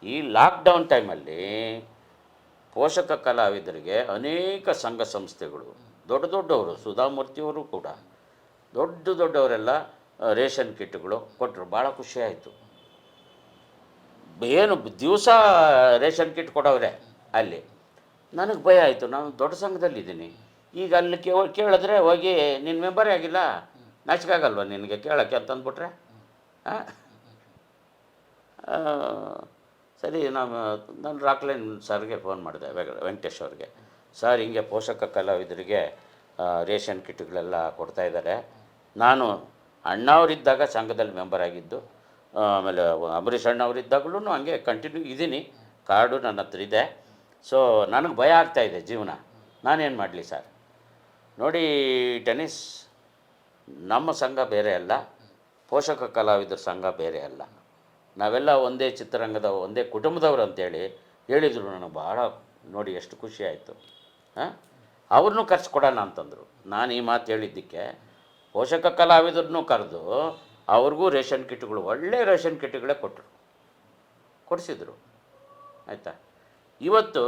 ಈ ಲಾಕ್ಡೌನ್ ಟೈಮಲ್ಲಿ ಪೋಷಕ ಕಲಾವಿದರಿಗೆ ಅನೇಕ ಸಂಘ ಸಂಸ್ಥೆಗಳು ದೊಡ್ಡ ದೊಡ್ಡವರು, ಸುಧಾಮೂರ್ತಿಯವರು ಕೂಡ ದೊಡ್ಡವರೆಲ್ಲ ರೇಷನ್ ಕಿಟ್ಗಳು ಕೊಟ್ಟರು. ಭಾಳ ಖುಷಿಯಾಯಿತು. ಏನು ದಿವಸ ರೇಷನ್ ಕಿಟ್ ಕೊಡೋರೆ ಅಲ್ಲಿ. ನನಗೆ ಭಯ ಆಯಿತು, ನಾನು ದೊಡ್ಡ ಸಂಘದಲ್ಲಿದ್ದೀನಿ. ಈಗ ಅಲ್ಲಿ ಕೇಳಿದ್ರೆ ಹೋಗಿ ನಿನ್ನ ಮೆಂಬರೇ ಆಗಿಲ್ಲ, ನಾಚಿಕಾಗಲ್ವ ನಿನಗೆ ಕೇಳೋಕ್ಕೆ ಅಂತಂದ್ಬಿಟ್ರೆ? ಸರಿ, ನಾನು ರಾಕ್ಲೈನ್ ಸರ್ಗೆ ಫೋನ್ ಮಾಡಿದೆ, ವೆಂಕಟೇಶ್ ಅವ್ರಿಗೆ. ಸರ್, ಹಿಂಗೆ ಪೋಷಕ ಕಲಾವಿದರಿಗೆ ರೇಷನ್ ಕಿಟ್ಗಳೆಲ್ಲ ಕೊಡ್ತಾಯಿದ್ದಾರೆ. ನಾನು ಅಣ್ಣವರಿದ್ದಾಗ ಸಂಘದಲ್ಲಿ ಮೆಂಬರ್ ಆಗಿದ್ದು, ಆಮೇಲೆ ಅಂಬರೀಷ್ ಅಣ್ಣವರಿದ್ದಾಗಲೂ ಹಂಗೆ ಕಂಟಿನ್ಯೂ ಇದ್ದೀನಿ. ಕಾರ್ಡು ನನ್ನ ಹತ್ರ ಇದೆ. ಸೊ ನನಗೆ ಭಯ ಆಗ್ತಾಯಿದೆ ಜೀವನ, ನಾನೇನು ಮಾಡಲಿ ಸರ್? ನೋಡಿ ಟೆನ್ನಿಸ್, ನಮ್ಮ ಸಂಘ ಬೇರೆ ಅಲ್ಲ, ಪೋಷಕ ಕಲಾವಿದರ ಸಂಘ ಬೇರೆ ಅಲ್ಲ. ನಾವೆಲ್ಲ ಒಂದೇ ಚಿತ್ರರಂಗದ ಒಂದೇ ಕುಟುಂಬದವರು ಅಂತೇಳಿ ಹೇಳಿದರು. ನನಗೆ ಭಾಳ ನೋಡಿ ಎಷ್ಟು ಖುಷಿ ಆಯಿತು. ಅವ್ರನ್ನೂ ಕರೆಸ್ಕೊಡೋಣ ಅಂತಂದರು. ನಾನು ಈ ಮಾತು ಹೇಳಿದ್ದಕ್ಕೆ ಪೋಷಕ ಕಲಾವಿದರನ್ನೂ ಕರೆದು ಅವ್ರಿಗೂ ರೇಷನ್ ಕಿಟ್ಗಳು, ಒಳ್ಳೆ ರೇಷನ್ ಕಿಟ್ಗಳೇ ಕೊಡಿಸಿದ್ರು. ಆಯಿತಾ? ಇವತ್ತು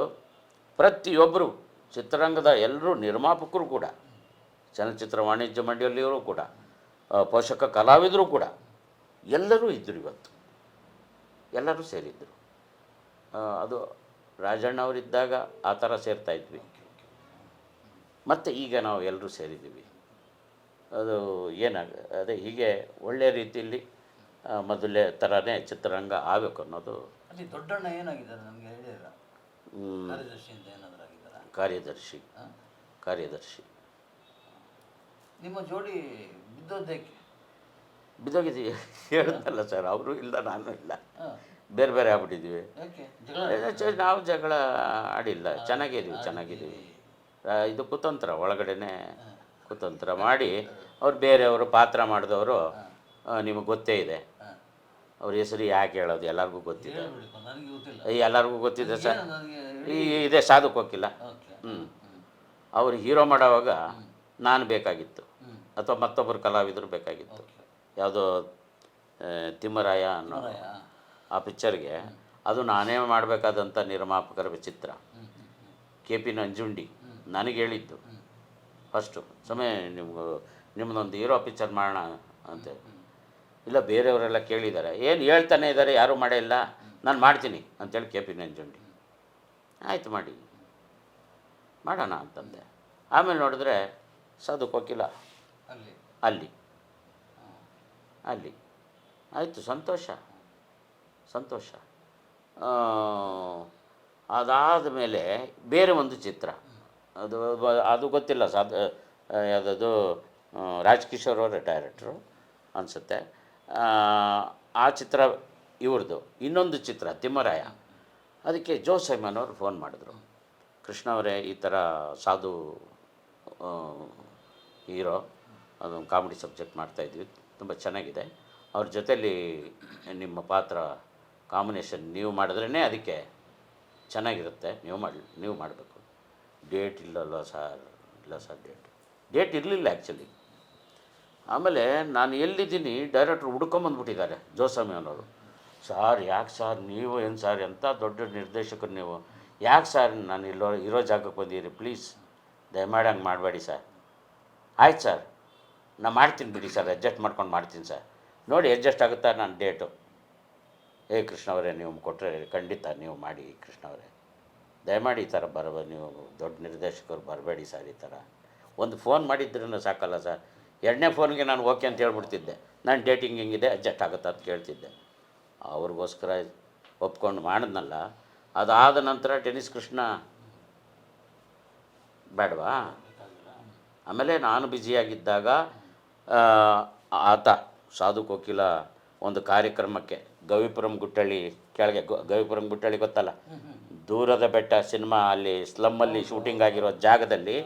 ಪ್ರತಿಯೊಬ್ಬರು ಚಿತ್ರರಂಗದ ಎಲ್ಲರೂ, ನಿರ್ಮಾಪಕರು ಕೂಡ, ಚಲನಚಿತ್ರ ವಾಣಿಜ್ಯ ಮಂಡಳಿಯವರು ಕೂಡ, ಪೋಷಕ ಕಲಾವಿದರು ಕೂಡ ಎಲ್ಲರೂ ಇದ್ದರು. ಇವತ್ತು ಎಲ್ಲರೂ ಸೇರಿದ್ದರು. ಅದು ರಾಜಣ್ಣವರಿದ್ದಾಗ ಆ ಥರ ಸೇರ್ತಾಯಿದ್ವಿ. ಮತ್ತು ಈಗ ನಾವು ಎಲ್ಲರೂ ಸೇರಿದ್ದೀವಿ. ಅದು ಅದೇ ಹೀಗೆ ಒಳ್ಳೆಯ ರೀತಿಯಲ್ಲಿ ಮೊದಲೇ ಥರನೇ ಚಿತ್ರರಂಗ ಆಗಬೇಕು ಅನ್ನೋದು. ಅಲ್ಲಿ ದೊಡ್ಡಣ್ಣ ಏನಾಗಿದ್ದಾರೆ ನಮಗೆ ಹೇಳಿಲ್ಲ. ಕಾರ್ಯದರ್ಶಿ. ನಿಮ್ಮ ಜೋಡಿ ಬಿದ್ದೋಗಿದ್ದೀವಿ ಹೇಳಿದ್ನಲ್ಲ ಸರ್. ಅವರು ಇಲ್ಲ, ನಾನು ಇಲ್ಲ, ಬೇರೆ ಬೇರೆ ಆಗ್ಬಿಟ್ಟಿದ್ದೀವಿ. ನಾವು ಜಗಳ ಆಡಿಲ್ಲ, ಚೆನ್ನಾಗಿದ್ದೀವಿ. ಇದು ಕುತಂತ್ರ, ಒಳಗಡೆನೆ ಕುತಂತ್ರ ಮಾಡಿ ಅವ್ರು ಬೇರೆಯವರು ಪಾತ್ರ ಮಾಡಿದವರು ನಿಮಗೆ ಗೊತ್ತೇ ಇದೆ. ಅವ್ರ ಹೆಸರು ಯಾಕೆ ಹೇಳೋದು? ಎಲ್ಲರಿಗೂ ಗೊತ್ತಿದೆ. ಎಲ್ಲರಿಗೂ ಗೊತ್ತಿದೆ ಸರ್. ಇದೆ ಸಾಧುಕ್ ಹೋಗಿಲ್ಲ. ಅವ್ರು ಹೀರೋ ಮಾಡೋವಾಗ ನಾನು ಬೇಕಾಗಿತ್ತು, ಅಥವಾ ಮತ್ತೊಬ್ಬರು ಕಲಾವಿದರು ಬೇಕಾಗಿತ್ತು. ಯಾವುದೋ ತಿಮ್ಮರಾಯ ಅನ್ನೋ ಆ ಪಿಕ್ಚರ್ಗೆ ಅದು ನಾನೇ ಮಾಡಬೇಕಾದಂಥ ನಿರ್ಮಾಪಕರ ಚಿತ್ರ. KP ನಂಜುಂಡಿ ನನಗೆ ಹೇಳಿದ್ದು ಫಸ್ಟು, ಸಮಯ ನಿಮ್ಮದೊಂದು ಹೀರೋ ಪಿಕ್ಚರ್ ಮಾಡೋಣ ಅಂತ. ಇಲ್ಲ, ಬೇರೆಯವರೆಲ್ಲ ಕೇಳಿದ್ದಾರೆ, ಏನು ಹೇಳ್ತಾನೆ ಇದ್ದಾರೆ, ಯಾರೂ ಮಾಡೇ ಇಲ್ಲ, ನಾನು ಮಾಡ್ತೀನಿ ಅಂತೇಳಿ KP ನಂಜುಂಡಿ. ಆಯಿತು, ಮಾಡೋಣ ಅಂತಂದೆ. ಆಮೇಲೆ ನೋಡಿದ್ರೆ ಸಾಧುಕ್ ಹೋಗಿಲ್ಲ ಅಲ್ಲಿ. ಆಯಿತು, ಸಂತೋಷ. ಅದಾದ ಮೇಲೆ ಬೇರೆ ಒಂದು ಚಿತ್ರ, ಅದು ಗೊತ್ತಿಲ್ಲ, ಯಾವುದದು ರಾಜ್ಕಿಶೋರ್ ಅವರ ಡೈರೆಕ್ಟ್ರು ಅನಿಸುತ್ತೆ. ಆ ಚಿತ್ರ ಇವ್ರದ್ದು. ಇನ್ನೊಂದು ಚಿತ್ರ ತಿಮ್ಮರಾಯ, ಅದಕ್ಕೆ ಜೋ ಸೈಮನ್ ಅವರು ಫೋನ್ ಮಾಡಿದ್ರು. ಕೃಷ್ಣ ಅವರೇ, ಈ ಥರ ಸಾಧು ಹೀರೋ, ಅದೊಂದು ಕಾಮಿಡಿ ಸಬ್ಜೆಕ್ಟ್ ಮಾಡ್ತಾಯಿದ್ವಿ, ತುಂಬ ಚೆನ್ನಾಗಿದೆ. ಅವ್ರ ಜೊತೆಯಲ್ಲಿ ನಿಮ್ಮ ಪಾತ್ರ ಕಾಂಬಿನೇಷನ್ ನೀವು ಮಾಡಿದ್ರೇ ಅದಕ್ಕೆ ಚೆನ್ನಾಗಿರುತ್ತೆ, ನೀವು ಮಾಡಬೇಕು. ಡೇಟ್ ಇಲ್ಲ ಸರ್, ಡೇಟ್ ಇರಲಿಲ್ಲ ಆ್ಯಕ್ಚುಲಿ. ಆಮೇಲೆ ನಾನು ಎಲ್ಲಿದ್ದೀನಿ ಡೈರೆಕ್ಟ್ರು ಹುಡ್ಕೊಂಬಂದ್ಬಿಟ್ಟಿದ್ದಾರೆ ಜೋಸ್ವಾಮಿ ಅನ್ನೋರು. ಸಾರ್, ಯಾಕೆ ಸಾರ್ ನೀವು, ಏನು ಸಾರ್ ಎಂಥ ದೊಡ್ಡ ನಿರ್ದೇಶಕರು ನೀವು, ಯಾಕೆ ಸಾರ್ ನಾನು ಇರೋ ಜಾಗಕ್ಕೆ ಬಂದಿರಿ, ಪ್ಲೀಸ್ ದಯಮಾಡಿ ಹಂಗೆ ಮಾಡಬೇಡಿ ಸರ್. ಆಯ್ತು ಸರ್, ನಾನು ಮಾಡ್ತೀನಿ ಬಿಡಿ ಸರ್, ಅಡ್ಜಸ್ಟ್ ಮಾಡ್ಕೊಂಡು ಮಾಡ್ತೀನಿ ಸರ್. ನೋಡಿ ಅಡ್ಜಸ್ಟ್ ಆಗುತ್ತಾ ನನ್ನ ಡೇಟು? ಕೃಷ್ಣ ಅವರೇ, ನೀವು ಕೊಟ್ಟರೆ ಖಂಡಿತ ನೀವು ಮಾಡಿ ಕೃಷ್ಣ ಅವರೇ, ದಯಮಾಡಿ ಈ ಥರ ನೀವು ದೊಡ್ಡ ನಿರ್ದೇಶಕರು ಬರಬೇಡಿ ಸರ್. ಈ ಥರ ಒಂದು ಫೋನ್ ಮಾಡಿದ್ರೂ ಸಾಕಲ್ಲ ಸರ್. ಎರಡನೇ ಫೋನ್ಗೆ ನಾನು ಓಕೆ ಅಂತ ಹೇಳ್ಬಿಡ್ತಿದ್ದೆ, ನಾನು ಡೇಟಿಂಗ್ ಹಿಂಗಿದೆ, ಅಡ್ಜಸ್ಟ್ ಆಗುತ್ತಾ ಅಂತ ಕೇಳ್ತಿದ್ದೆ. ಅವ್ರಿಗೋಸ್ಕರ ಒಪ್ಕೊಂಡು ಮಾಡಿದ್ನಲ್ಲ. ಅದಾದ ನಂತರ ಟೆನ್ನಿಸ್ ಕೃಷ್ಣ ಬೇಡವಾ? ಆಮೇಲೆ ನಾನು ಬ್ಯುಸಿಯಾಗಿದ್ದಾಗ ಆತ ಸಾಧುಕ್ ಹೋಗಿಲ್ಲ ಒಂದು ಕಾರ್ಯಕ್ರಮಕ್ಕೆ ಗವಿಪುರಂ ಗುಟ್ಟಳ್ಳಿ ಕೆಳಗೆ, ಗವಿಪುರಂ ಗುಟ್ಟಳ್ಳಿ ಗೊತ್ತಲ್ಲ, ದೂರದ ಬೆಟ್ಟ ಸಿನಿಮಾ ಅಲ್ಲಿ ಸ್ಲಮ್ಮಲ್ಲಿ ಶೂಟಿಂಗ್ ಆಗಿರೋ ಜಾಗದಲ್ಲಿ,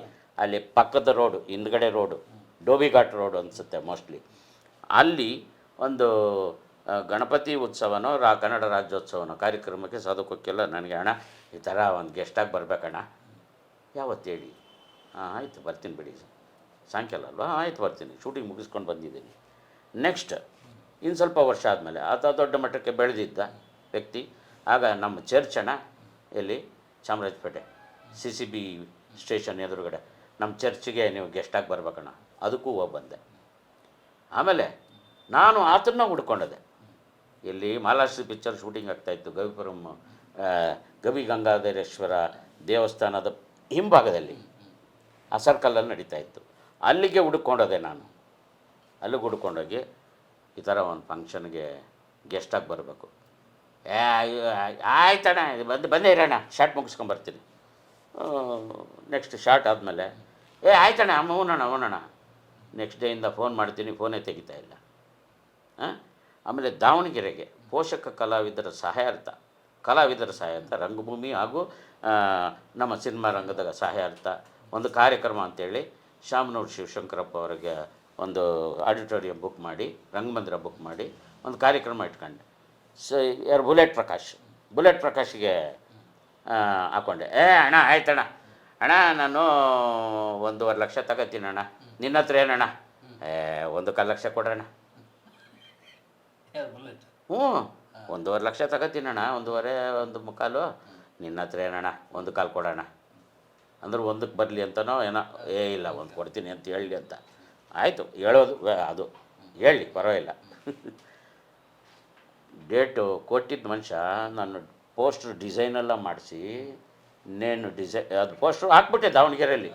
ಅಲ್ಲಿ ಪಕ್ಕದ ರೋಡು, ಹಿಂದ್ಗಡೆ ರೋಡು, ಡೋಬಿಘಾಟ್ ರೋಡು ಅನಿಸುತ್ತೆ ಮೋಸ್ಟ್ಲಿ, ಅಲ್ಲಿ ಒಂದು ಗಣಪತಿ ಉತ್ಸವನೋ ಕನ್ನಡ ರಾಜ್ಯೋತ್ಸವನೋ ಕಾರ್ಯಕ್ರಮಕ್ಕೆ ಸಾಧುಕ್ ಹೋಗಿಲ್ಲ. ನನಗೆ ಅಣ್ಣ ಈ ಥರ ಒಂದು ಗೆಸ್ಟಾಗಿ ಬರಬೇಕಣ್ಣ. ಯಾವತ್ತು ಹೇಳಿ? ಆಯಿತು ಬರ್ತೀನಿ ಬಿಡಿ, ಸಾಯಂಕಾಲ ಅಲ್ವಾ? ಆಯಿತು ಬರ್ತೀನಿ, ಶೂಟಿಂಗ್ ಮುಗಿಸ್ಕೊಂಡು ಬಂದಿದ್ದೀನಿ. ನೆಕ್ಸ್ಟ್ ಇನ್ನು ಸ್ವಲ್ಪ ವರ್ಷ ಆದಮೇಲೆ ಆತ ದೊಡ್ಡ ಮಟ್ಟಕ್ಕೆ ಬೆಳೆದಿದ್ದ ವ್ಯಕ್ತಿ, ಆಗ ನಮ್ಮ ಚರ್ಚ್ ಅಣ್ಣ ಎಲ್ಲಿ ಚಾಮರಾಜಪೇಟೆ CCB ಸ್ಟೇಷನ್ ಎದುರುಗಡೆ ನಮ್ಮ ಚರ್ಚಿಗೆ ನೀವು ಗೆಸ್ಟಾಗಿ ಬರ್ಬೇಕಣ್ಣ, ಅದಕ್ಕೂ ಹೋಗಿ ಬಂದೆ. ಆಮೇಲೆ ನಾನು ಆತನ್ನ ಹುಡ್ಕೊಂಡದೆ. ಇಲ್ಲಿ ಮಾಲಾಶ್ರೀ ಪಿಕ್ಚರ್ ಶೂಟಿಂಗ್ ಆಗ್ತಾಯಿತ್ತು ಗವಿಪುರಂ ಗವಿ ಗಂಗಾಧರೇಶ್ವರ ದೇವಸ್ಥಾನದ ಹಿಂಭಾಗದಲ್ಲಿ, ಆ ಸರ್ಕಲಲ್ಲಿ ನಡೀತಾ ಇತ್ತು. ಅಲ್ಲಿಗೆ ಹುಡುಕೊಂಡೋದೆ ನಾನು. ಅಲ್ಲಿಗೆ ಹುಡ್ಕೊಂಡೋಗಿ ಈ ಥರ ಒಂದು ಫಂಕ್ಷನ್ಗೆ ಗೆಸ್ಟಾಗಿ ಬರಬೇಕು. ಆಯ್ತಣ್ಣ ಬಂದೇ ಇರೋಣ, ಶಾರ್ಟ್ ಮುಗಿಸ್ಕೊಂಬರ್ತೀನಿ. ನೆಕ್ಸ್ಟ್ ಶಾರ್ಟ್ ಆದಮೇಲೆ ಆಯ್ತಣ್ಣ ಹ್ಞೂನಣ್ಣ ನೆಕ್ಸ್ಟ್ ಡೇಯಿಂದ ಫೋನ್ ಮಾಡ್ತೀನಿ, ಫೋನೇ ತೆಗಿತಾ ಇಲ್ಲ. ಆಮೇಲೆ ದಾವಣಗೆರೆಗೆ ಪೋಷಕ ಕಲಾವಿದರ ಸಹಾಯಾರ್ಥ ರಂಗಭೂಮಿ ಹಾಗೂ ನಮ್ಮ ಸಿನಿಮಾ ರಂಗದ ಸಹಾಯಾರ್ಥ ಒಂದು ಕಾರ್ಯಕ್ರಮ ಅಂತೇಳಿ ಶಾಮನೂರು ಶಿವಶಂಕರಪ್ಪ ಅವರಿಗೆ ಒಂದು ಆಡಿಟೋರಿಯಂ ಬುಕ್ ಮಾಡಿ, ರಂಗಮಂದಿರ ಬುಕ್ ಮಾಡಿ ಒಂದು ಕಾರ್ಯಕ್ರಮ ಇಟ್ಕೊಂಡೆ. ಯಾರು ಬುಲೆಟ್ ಪ್ರಕಾಶ್ಗೆ ಹಾಕ್ಕೊಂಡೆ. ಅಣ್ಣ ಆಯ್ತಣ್ಣ, ಅಣ್ಣ ನಾನು 1.5 ಲಕ್ಷ ತಗೋತೀನಿ ಅಣ್ಣ, ನಿನ್ನ ಹತ್ರ ಏನಣ್ಣ? 1.25 ಲಕ್ಷ ಕೊಡ್ರಣ್ಣ. ಹ್ಞೂ 1.25 ಲಕ್ಷ ತಗೋತೀನಣ್ಣ, 1.25 ನಿನ್ನ ಹತ್ರ ಏನಣ್ಣ 1.25 ಕೊಡೋಣ ಅಂದ್ರೆ 1ಕ್ಕೆ ಬರಲಿ ಅಂತನೋ ಏನೋ. ಇಲ್ಲ 1 ಕೊಡ್ತೀನಿ ಅಂತ ಹೇಳಿ ಅಂತ. ಆಯಿತು ಹೇಳೋದು ಅದು ಹೇಳಿ ಪರವಾಗಿಲ್ಲ. ಡೇಟು ಕೊಟ್ಟಿದ್ದ ಮನುಷ್ಯ ನಾನು ಪೋಸ್ಟ್ರ್ ಡಿಸೈನೆಲ್ಲ ಮಾಡಿಸಿ ಇನ್ನೇನು ಅದು ಪೋಸ್ಟ್ರು ಹಾಕ್ಬಿಟ್ಟೆ ದಾವಣಗೆರೆಯಲ್ಲಿ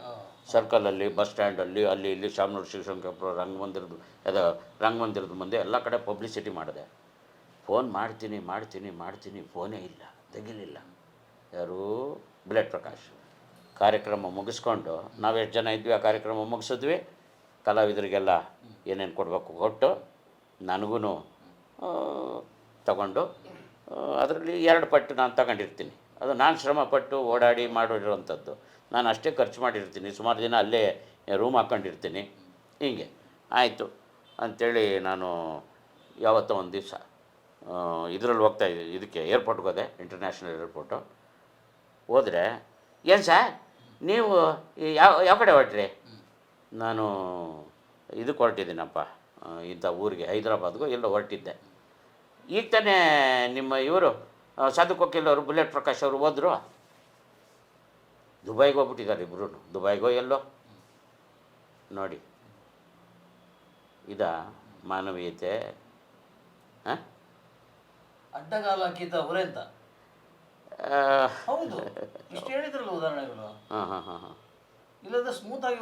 ಸರ್ಕಲಲ್ಲಿ, ಬಸ್ ಸ್ಟ್ಯಾಂಡಲ್ಲಿ, ಅಲ್ಲಿ ಇಲ್ಲಿ ಶಾಮನೂರು ಶಿವಶಂಕರಪ್ಪ ರಂಗಮಂದಿರದ ಮುಂದೆ ಎಲ್ಲ ಕಡೆ ಪಬ್ಲಿಸಿಟಿ ಮಾಡಿದೆ. ಫೋನ್ ಮಾಡ್ತೀನಿ ಫೋನೇ ಇಲ್ಲ, ತೆಗಿಲಿಲ್ಲ. ಯಾರು? ಬುಲೆಟ್ ಪ್ರಕಾಶ್. ಕಾರ್ಯಕ್ರಮ ಮುಗಿಸ್ಕೊಂಡು ನಾವು ಎಷ್ಟು ಜನ ಇದ್ವಿ ಆ ಕಾರ್ಯಕ್ರಮ ಮುಗಿಸಿದ್ವಿ. ಕಲಾವಿದರಿಗೆಲ್ಲ ಏನೇನು ಕೊಡಬೇಕು ಕೊಟ್ಟು ನನಗೂ ತಗೊಂಡು ಅದರಲ್ಲಿ 2 ಪಟ್ಟು ನಾನು ತಗೊಂಡಿರ್ತೀನಿ. ಅದು ನಾನು ಶ್ರಮಪಟ್ಟು ಓಡಾಡಿ ಮಾಡಿರೋವಂಥದ್ದು. ನಾನು ಅಷ್ಟೇ ಖರ್ಚು ಮಾಡಿರ್ತೀನಿ. ಸುಮಾರು ದಿನ ಅಲ್ಲೇ ರೂಮ್ ಹಾಕ್ಕೊಂಡಿರ್ತೀನಿ. ಹೀಗೆ ಆಯಿತು ಅಂಥೇಳಿ ನಾನು ಯಾವತ್ತೋ ಒಂದು ದಿವಸ ಇದರಲ್ಲಿ ಹೋಗ್ತಾಯಿದ್ದೆ, ಇದಕ್ಕೆ ಏರ್ಪೋರ್ಟ್ಗೆ ಹೋದೆ, ಇಂಟರ್ನ್ಯಾಷನಲ್ ಏರ್ಪೋರ್ಟು. ಹೋದರೆ ಏನು ಸರ್ ನೀವು ಯಾವ ಕಡೆ ಹೊರಟ್ರಿ? ನಾನು ಇದಕ್ಕೆ ಹೊರಟಿದ್ದೀನಪ್ಪ, ಇಂಥ ಊರಿಗೆ ಹೈದರಾಬಾದ್ಗೂ ಎಲ್ಲೋ ಹೊರಟಿದ್ದೆ. ಈಗ ತಾನೇ ನಿಮ್ಮ ಇವರು ಸಾಧು ವಕೀಲ್ ಅವರು ಬುಲೆಟ್ ಪ್ರಕಾಶ್ ಅವರು ಹೋದರು, ದುಬೈಗೆ ಹೋಗ್ಬಿಟ್ಟಿದ್ದಾರೆ ಇಬ್ಬರು. ದುಬೈಗೋ ಎಲ್ಲೋ ನೋಡಿ, ಇದ ಮಾನವೀಯತೆ. ಅಡ್ಡಗಾಲ ಹಾಕಿದ್ದ ಅವರೇ ಅಂತ. ಹೌದು, ಇಷ್ಟು ಹೇಳಿದ್ರಲ್ಲ ಉದಾಹರಣೆಗಳು. ಹಾಂ ಇಲ್ಲದ ಸ್ಮೂತಾಗಿ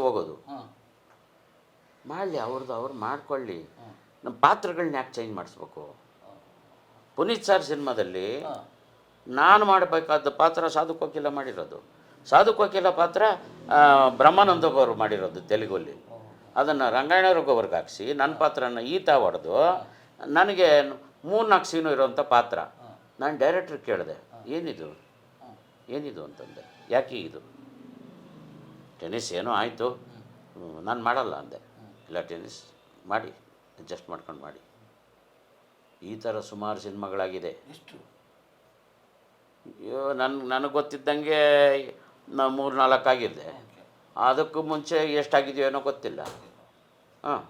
ಹೋಗೋದು. ಮಾಡಲಿ, ಅವ್ರು ಮಾಡ್ಕೊಳ್ಳಿ. ನಮ್ಮ ಪಾತ್ರಗಳನ್ನ ಯಾಕೆ ಚೇಂಜ್ ಮಾಡಿಸ್ಬೇಕು? ಪುನೀತ್ ಸರ್ ಸಿನಿಮಾದಲ್ಲಿ ನಾನು ಮಾಡಬೇಕಾದ ಪಾತ್ರ ಸಾಧು ವಕೀಲ ಮಾಡಿರೋದು. ಸಾಧು ವಕೀಲ ಪಾತ್ರ ಬ್ರಹ್ಮಾನಂದವರು ಮಾಡಿರೋದು ತೆಲುಗಲ್ಲಿ. ಅದನ್ನು ರಂಗಾಯಣವ್ರಿಗೆ ಹಾಕಿಸಿ ನನ್ನ ಪಾತ್ರನ ಈತ ಹೊಡೆದು ನನಗೆ 3-4 ಸೀನು ಇರೋವಂಥ ಪಾತ್ರ. ನಾನು ಡೈರೆಕ್ಟ್ರಿಗೆ ಕೇಳಿದೆ, ಏನಿದು ಅಂತಂದೆ. ಯಾಕೆ ಇದು ಟೆನ್ನಿಸ್ ಏನೋ ಆಯಿತು, ನಾನು ಮಾಡಲ್ಲ ಅಂದೆ. ಇಲ್ಲ ಟೆನ್ನಿಸ್ ಮಾಡಿ, ಅಡ್ಜಸ್ಟ್ ಮಾಡ್ಕೊಂಡು ಮಾಡಿ. ಈ ಥರ ಸುಮಾರು ಸಿನಿಮಾಗಳಾಗಿದೆ. ನನಗೆ ಗೊತ್ತಿದ್ದಂಗೆ 3-4 ಆಗಿದ್ದೆ. ಅದಕ್ಕೂ ಮುಂಚೆ ಎಷ್ಟಾಗಿದೆಯೋ ಏನೋ ಗೊತ್ತಿಲ್ಲ. ಹಾಂ